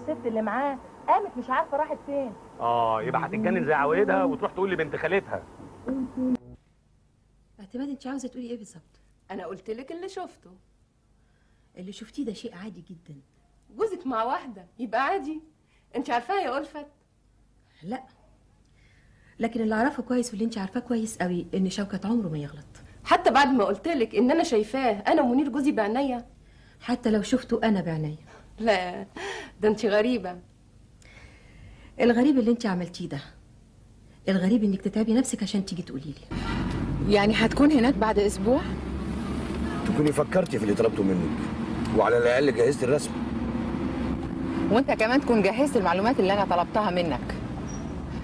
الست اللي معاه قامت مش عارفه راحت فين. يبقى هتتجنن زي عوايدها وتروح تقول لبنت خالتها. اعتماد، انت عاوزه تقولي ايه بالظبط؟ انا قلت لك اللي شفته. اللي شفتيه ده شيء عادي جدا. جوزك مع واحده يبقى عادي؟ انت عارفاها يا ألفت؟ لا، لكن اللي اعرفه كويس واللي انت عارفاه كويس قوي ان شوكت عمره ما يغلط. حتى بعد ما قلت لك ان انا شايفاه انا ومنير جوزي بعينيا؟ حتى لو شفته انا بعينيا. لا، ده انت غريبه. الغريب اللي انت عملتيه ده. الغريب انك تتعبي نفسك عشان تيجي تقولي لي. يعني هتكون هناك بعد اسبوع؟ تكوني فكرتي في اللي طلبته منك وعلى الاقل جهزتي الرسم. وانت كمان تكون جهزت المعلومات اللي انا طلبتها منك.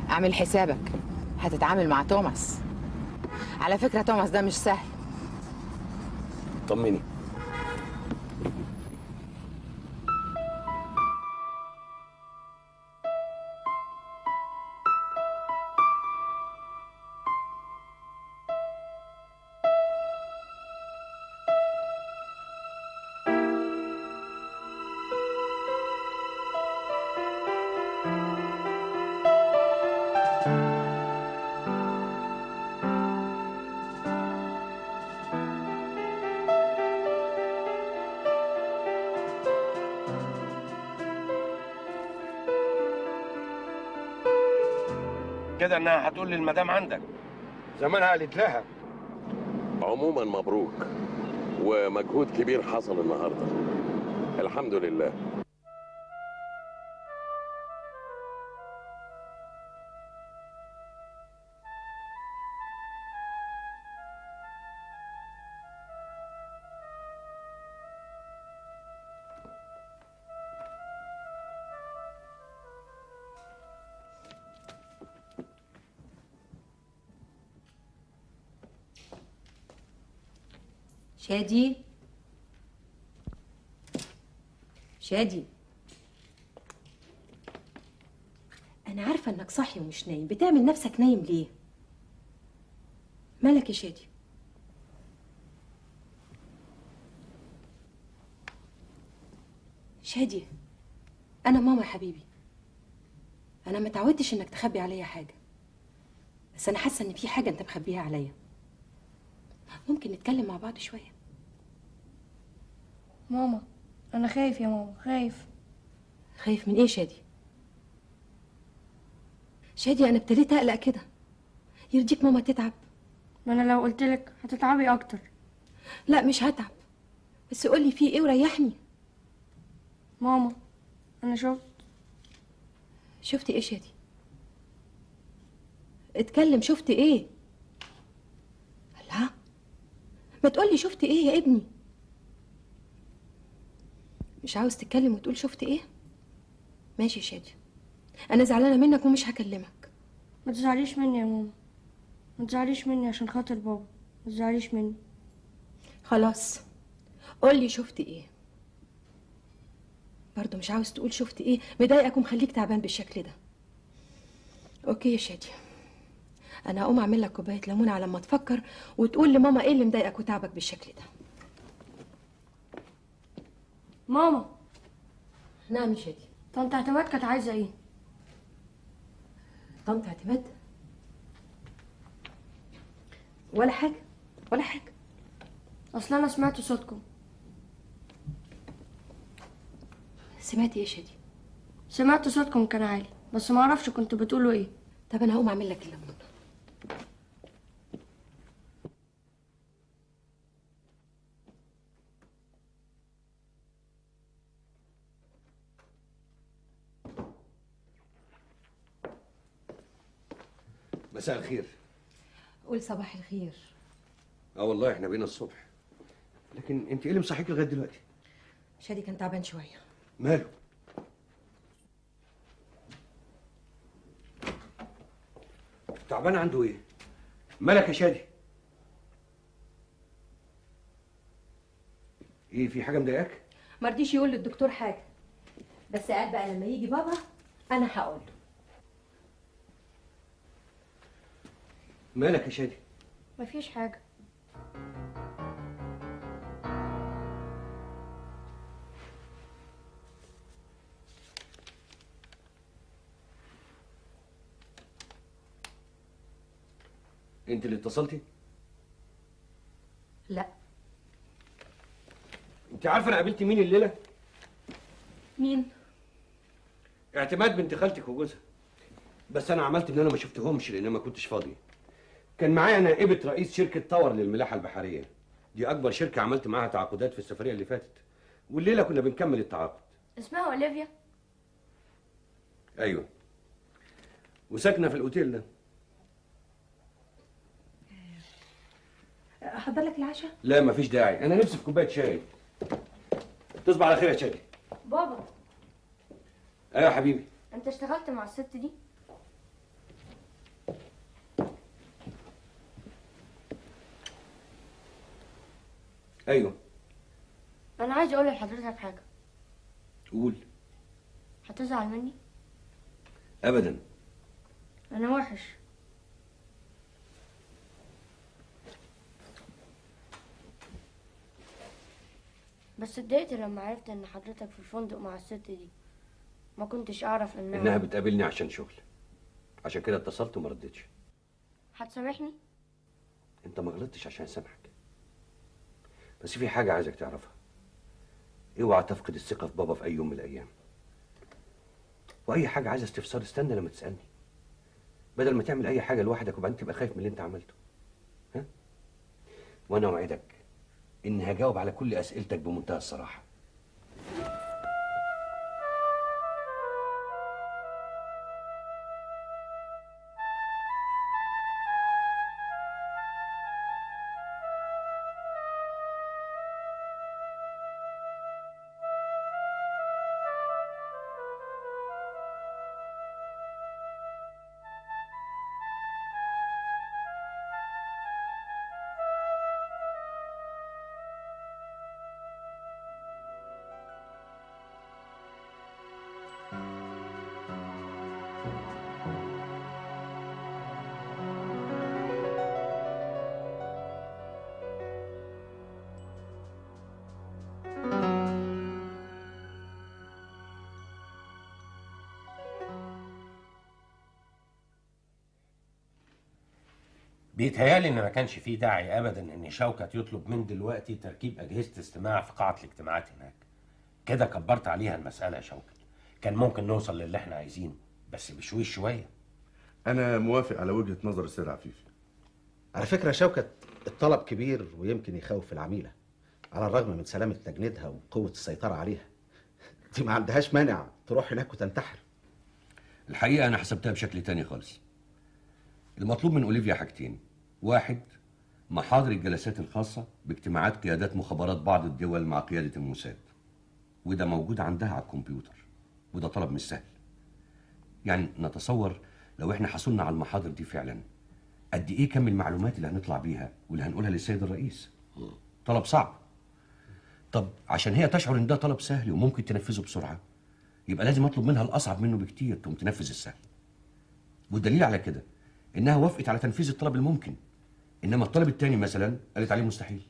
اعمل حسابك هتتعامل مع توماس. على فكرة توماس ده مش سهل. طمني. كده انها هتقول للمدام عندك. زمانها قالت لها. عموما مبروك، ومجهود كبير حصل النهارده. الحمد لله. شادي، شادي، انا عارفه انك صاحي ومش نايم. بتعمل نفسك نايم ليه؟ مالك يا شادي؟ شادي، انا ماما يا حبيبي. انا ما اتعودتش انك تخبي عليا حاجه، بس انا حاسه ان في حاجه انت مخبيها عليا. ممكن نتكلم مع بعض شويه؟ ماما، انا خايف يا ماما، خايف. خايف من ايه شادي؟ شادي، انا ابتديت اقلق كده. يرضيك ماما تتعب؟ ما انا لو قلتلك هتتعبي اكتر. لا مش هتعب، بس قولي فيه ايه وريحني. ماما، انا شفتي ايه شادي؟ اتكلم، شفتي ايه؟ لا، ما تقولي شفتي ايه يا ابني. مش عاوز تتكلم وتقول شفتي ايه؟ ماشي يا شادي، انا زعلانه منك ومش هكلمك. ما تزعليش مني يا ماما، ما تزعليش مني عشان خاطر بابا، ما تزعليش مني. خلاص قولي شفتي ايه. برضه مش عاوز تقول شفتي ايه؟ مضايقك ومخليك تعبان بالشكل ده. اوكي يا شادي، انا هقوم اعمل لك كوبايه ليمون على ما تفكر وتقول لماما ايه اللي مضايقك وتعبك بالشكل ده. ماما. نعم يا شادي. طنط اعتماد كانت عايزه ايه؟ طنط اعتماد؟ ولا حاجه ولا حاجه. اصل انا سمعت صوتكم. سمعتي ايه يا شادي؟ سمعت صوتكم كان عالي، بس ما اعرفش كنتوا بتقولوا ايه. طب انا هقوم اعمل لك الليمون. مساء الخير. قول صباح الخير. والله احنا بينا الصبح، لكن انت ايه اللي مصحيك لغايه دلوقتي؟ شادي كان تعبان شويه. ماله؟ تعبان عنده ايه؟ مالك يا شادي؟ ايه، في حاجه مضايقاك؟ مرضيش يقول للدكتور حاجه، بس قال بقى لما يجي بابا انا هقول له. مالك يا شادي؟ مفيش حاجه. انت اللي اتصلتي؟ لا. انت عارفه انا قابلت مين الليله؟ مين؟ اعتماد بنت خالتك وجوزها. بس انا عملت ان انا ما شفتهمش لان ما كنتش فاضي. كان معايا نائبه رئيس شركه تاور للملاحه البحريه، دي اكبر شركه عملت معاها تعاقدات في السفريه اللي فاتت، والليله كنا بنكمل التعاقد. اسمها اوليفيا؟ ايوه، وساكنه في الاوتيل ده. احضر لك العشاء؟ لا مفيش داعي، انا نفسي في كوبايه شاي. تصبح على خير يا شادي. بابا، ايوه يا حبيبي. انت اشتغلت مع الست دي؟ ايوه. انا عايز اقول لحضرتك حاجه. قول. هتزعل مني؟ ابدا. انا وحش. بس اتضايقت لما عرفت ان حضرتك في الفندق مع الست دي. ما كنتش اعرف انها بتقابلني عشان شغل، عشان كده اتصلت وما ردتش. هتسامحني؟ انت ما غلطتش عشان اسامحك، بس في حاجه عايزك تعرفها. اوعى تفقد الثقه في بابا في اي يوم من الايام، واي حاجه عايز استفسار استنى لما تسالني، بدل ما تعمل اي حاجه لوحدك وبعدين تبقى خايف من اللي انت عملته. ها؟ وانا اوعدك اني هجاوب على كل اسئلتك بمنتهى الصراحه. بيتهيالي ان ما كانش فيه داعي ابدا ان شوكت يطلب من دلوقتي تركيب اجهزه استماع في قاعه الاجتماعات هناك. كده كبرت عليها المساله يا شوكت. كان ممكن نوصل للي احنا عايزينه بس بشويش شويه. انا موافق على وجهه نظر السيد عفيفي. على فكره شوكت، الطلب كبير ويمكن يخوف العميله، على الرغم من سلامه تجنيدها وقوه السيطره عليها. دي ما عندهاش مانع تروح هناك وتنتحر. الحقيقه انا حسبتها بشكل تاني خالص. المطلوب من اوليفيا حاجتين: واحد، محاضر الجلسات الخاصة باجتماعات قيادات مخابرات بعض الدول مع قيادة الموساد، وده موجود عندها على الكمبيوتر، وده طلب مش سهل. يعني نتصور لو احنا حصلنا على المحاضر دي فعلا قد ايه كم المعلومات اللي هنطلع بيها واللي هنقولها للسيد الرئيس. طلب صعب. طب عشان هي تشعر ان ده طلب سهل وممكن تنفذه بسرعة، يبقى لازم اطلب منها الاصعب منه بكتير تقوم تنفذ السهل. والدليل على كده انها وافقت على تنفيذ الطلب الممكن، انما الطلب الثاني مثلا قالت عليه مستحيل.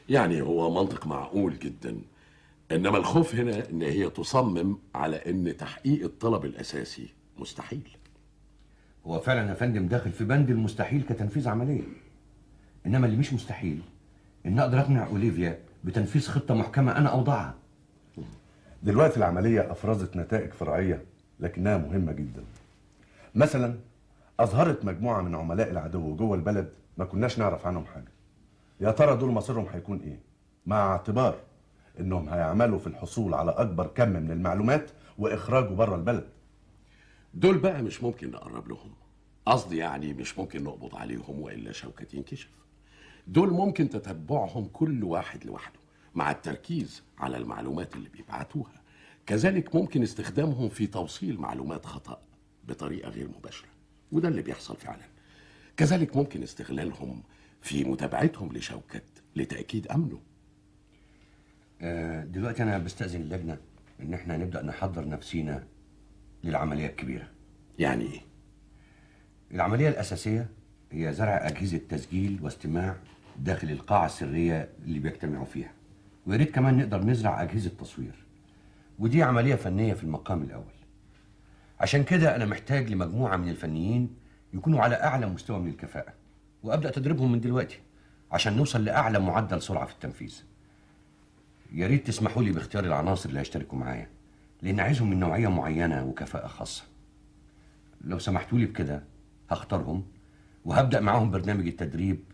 يعني هو منطق معقول جدا، انما الخوف هنا ان هي تصمم على ان تحقيق الطلب الاساسي مستحيل. هو فعلا يا فندم داخل في بند المستحيل كتنفيذ عمليه، انما اللي مش مستحيل ان اقدر اقنع اوليفيا بتنفيذ خطه محكمه انا اوضعها. دلوقتي العمليه افرزت نتائج فرعيه لكنها مهمه جدا. مثلا اظهرت مجموعه من عملاء العدو جوه البلد ما كناش نعرف عنهم حاجه. يا ترى دول مصيرهم هيكون ايه؟ مع اعتبار انهم هيعملوا في الحصول على اكبر كم من المعلومات واخراجه بره البلد. دول بقى مش ممكن نقرب لهم، قصدي يعني مش ممكن نقبض عليهم والا شوكت ينكشف. دول ممكن تتبعهم كل واحد لوحده مع التركيز على المعلومات اللي بيبعتوها. كذلك ممكن استخدامهم في توصيل معلومات خطأ بطريقة غير مباشرة، وده اللي بيحصل فعلا. كذلك ممكن استغلالهم في متابعتهم لشوكت لتأكيد أمنه. دلوقتي أنا بستأذن اللجنة إن احنا نبدأ نحضر نفسينا للعملية الكبيرة. يعني إيه؟ العملية الأساسية هي زرع أجهزة تسجيل واستماع داخل القاعة السرية اللي بيجتمعوا فيها، ويا ريت كمان نقدر نزرع أجهزة تصوير، ودي عملية فنية في المقام الأول. عشان كده أنا محتاج لمجموعة من الفنيين يكونوا على أعلى مستوى من الكفاءة، وابدا تدريبهم من دلوقتي عشان نوصل لاعلى معدل سرعه في التنفيذ. يا ريت تسمحوا لي باختيار العناصر اللي هيشتركوا معايا، لان عايزهم من نوعيه معينه وكفاءه خاصه. لو سمحتوا لي بكده هختارهم وهبدا معاهم برنامج التدريب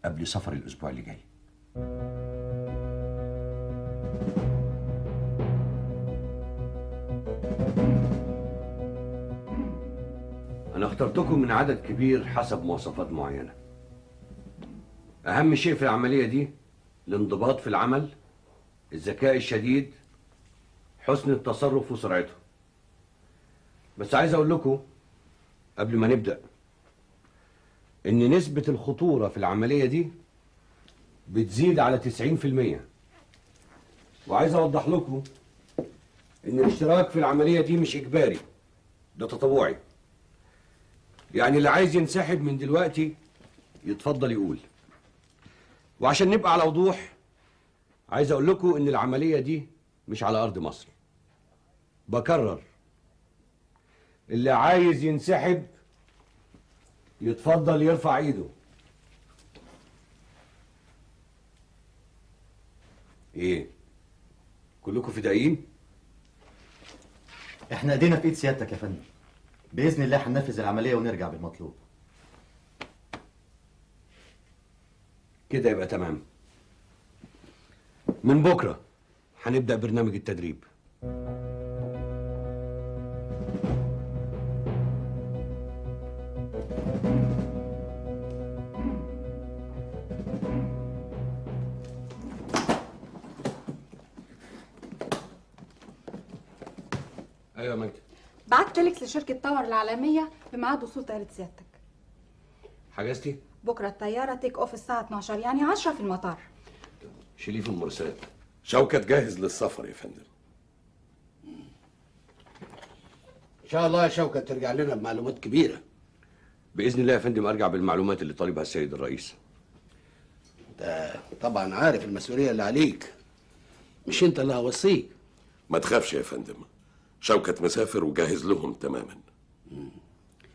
قبل سفر الاسبوع اللي جاي. أنا اخترتكم من عدد كبير حسب مواصفات معينة. أهم شيء في العملية دي الانضباط في العمل، الذكاء الشديد، حسن التصرف وسرعته. بس عايز أقول لكم قبل ما نبدأ إن نسبة الخطورة في العملية دي بتزيد على 90%. وعايز أوضح لكم إن الاشتراك في العملية دي مش إجباري، ده تطوعي. يعني اللي عايز ينسحب من دلوقتي يتفضل يقول. وعشان نبقى على وضوح عايز اقول لكم ان العملية دي مش على ارض مصر. بكرر، اللي عايز ينسحب يتفضل يرفع ايده. ايه؟ كلكم فدائيين؟ احنا ايدينا في ايد سيادتك يا فندم. باذن الله هننفذ العمليه ونرجع بالمطلوب. كده يبقى تمام. من بكره هنبدا برنامج التدريب. ايوه يا مجدي. بعت تليكس لشركة باور العالمية بميعاد وصول طيارة سيادتك. حجزتي؟ بكرة الطيارة تيك اوف الساعة 12، يعني 10 في المطار. شيليه في المرسلات. شوكت جاهز للسفر يا فندم. ان شاء الله يا شوكت ترجع لنا بمعلومات كبيرة. بإذن الله يا فندم أرجع بالمعلومات اللي طالبها السيد الرئيس. انت طبعا عارف المسؤولية اللي عليك، مش انت اللي هوصيك. ما تخافش يا فندم، شوكت مسافر وجاهز لهم تماما.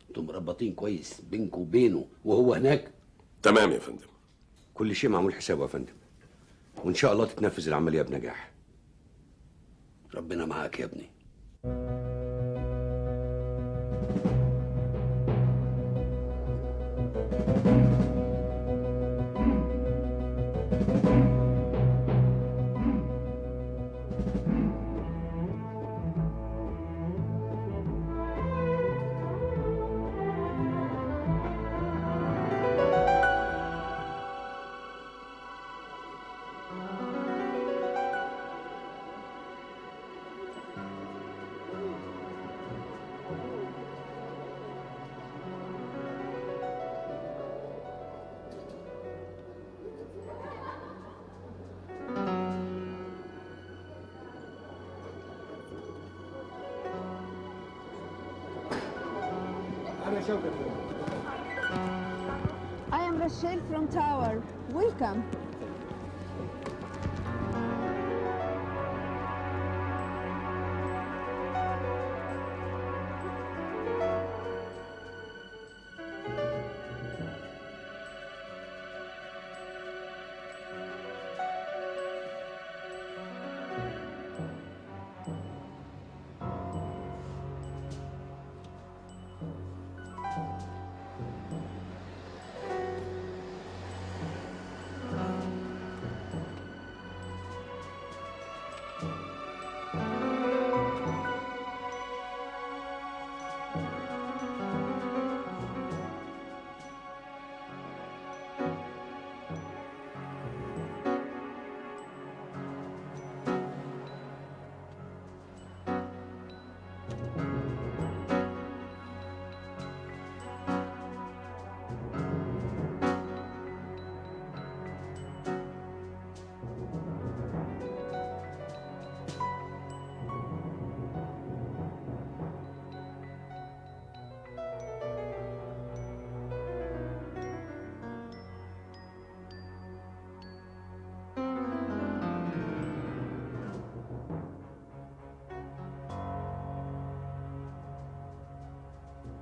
انتم مربطين كويس بينكم وبينه وهو هناك؟ تمام يا فندم. كل شيء معمول حسابه يا فندم، وإن شاء الله تتنفذ العملية بنجاح. ربنا معاك يا ابني. I am Rachel from Tower. Welcome.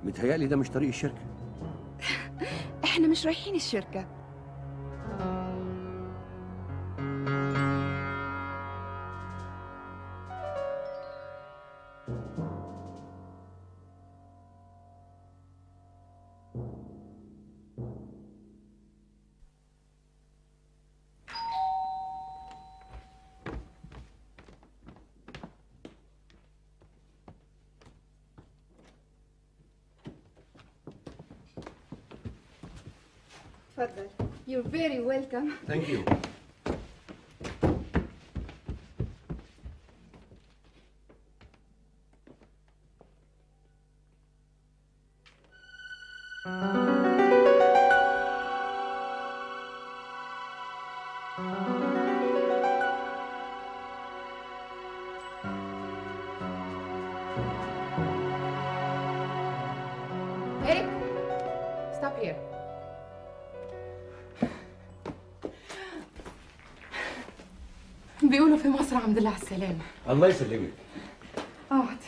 متهيألي ده مش طريق الشركة. احنا مش رايحين الشركة. تفضل. You're very welcome. Thank you. Eric, stop here. بيقولوا في مصر الحمد لله على السلامة. الله يسلمك. اقعد.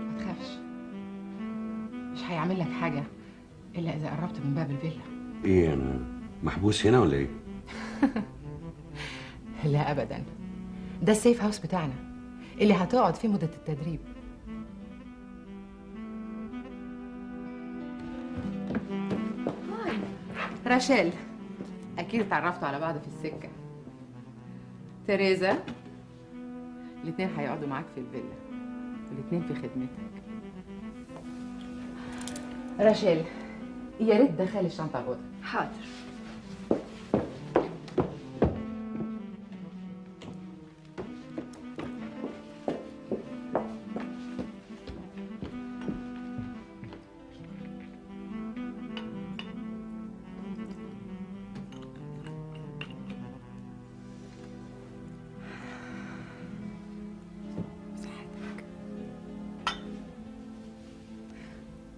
ما تخافش، مش هيعمل لك حاجة إلا إذا قربت من باب الفيلا. ايه انا محبوس هنا ولا ايه؟ لا أبدا، ده السيف هاوس بتاعنا اللي هتقعد فيه مدة التدريب. راشيل، أكيد اتعرفتوا على بعض في السكة. تريزا، الاتنين هيقعدوا معاك في الفيلا والاتنين في خدمتك. راشيل، يا ريت تدخلي الشنطة الأوضة. حاضر.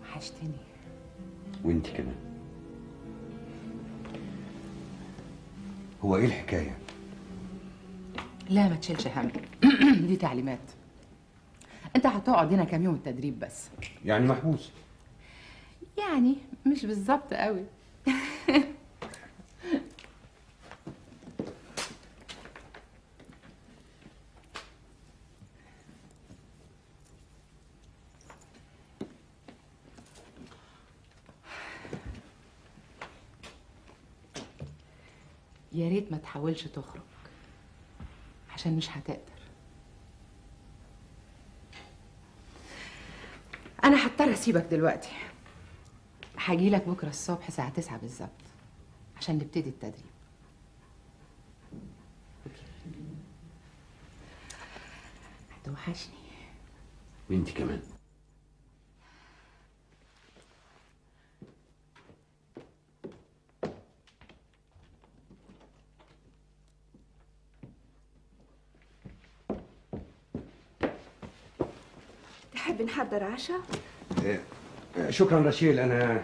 وحشتني. وانت كمان. هو ايه الحكايه؟ لا ما تشيلش هم. دي تعليمات. انت هتقعد هنا كام يوم التدريب بس. يعني محبوس؟ يعني مش بالظبط قوي. يا ريت ما تحاولش تخرج عشان مش هتقدر. انا هضطر اسيبك دلوقتي. هجيلك بكره الصبح الساعه 9 بالظبط عشان نبتدي التدريب. هتوحشني. وانت كمان. تحب نحضر عشاء؟ شكرا رشيل. انا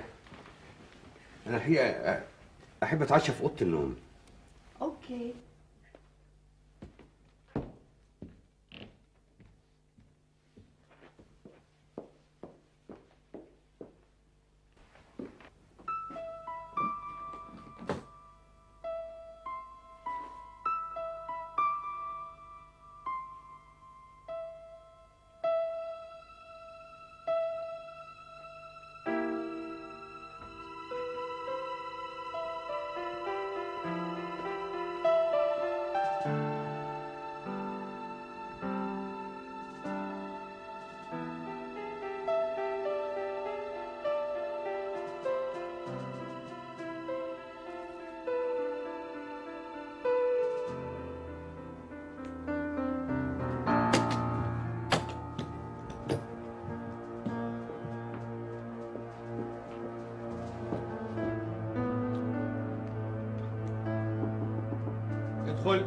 الحقيقه احب اتعشى في اوضه النوم. اوكي. ادخل.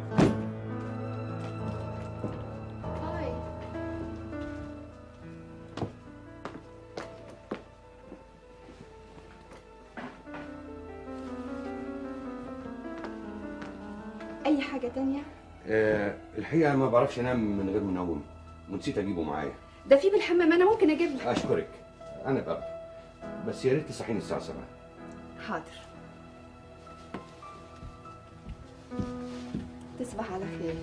هاي. أي حاجة تانية؟ الحقيقه ما بعرفش انام من غير منوم، ونسيت اجيبه معايا. ده في بالحمام، انا ممكن اجيب لك. اشكرك، انا باخده، بس يا ريت تصحيني الساعه 7. حاضر. تصبح على خير.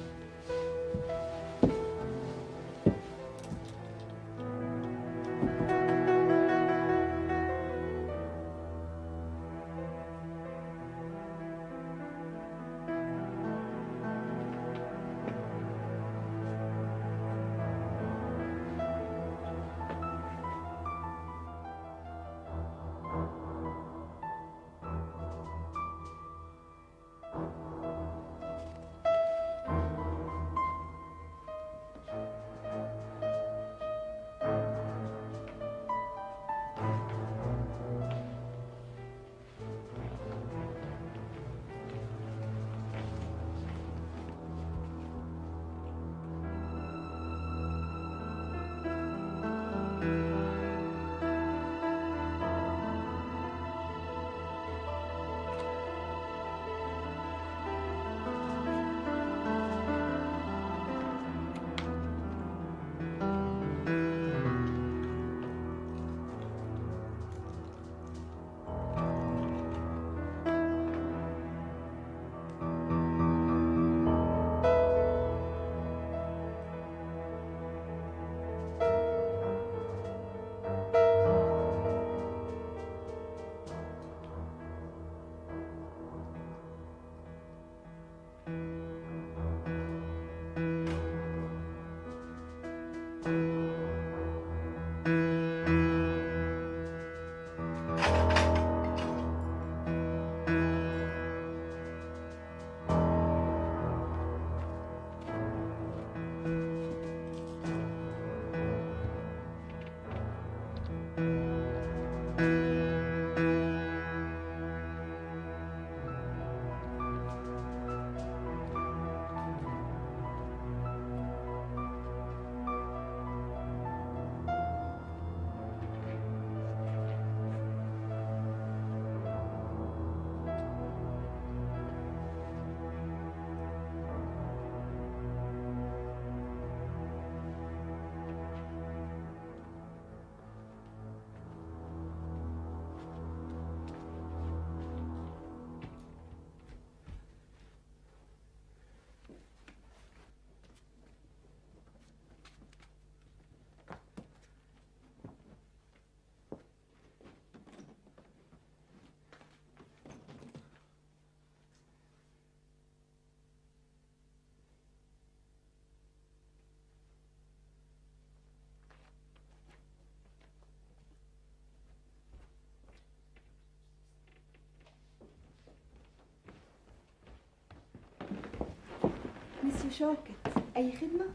مسيو شوكت، أي خدمة؟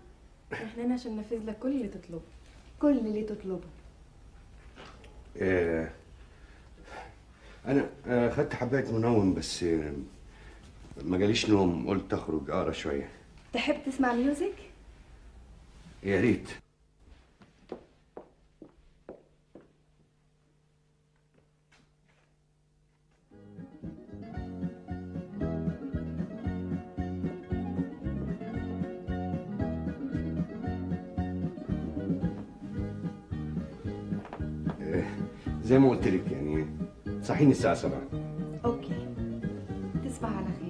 احنا هنا عشان ننفذ لك كل اللي تطلبه. كل اللي تطلبه. انا خدت حبايه منوم بس ما جاليش نوم، قلت اخرج اقرا شويه. تحب تسمع ميوزك؟ يا ريت. زي ما قلت لك يعني صحيني الساعه 7. اوكي. تصبح على خير.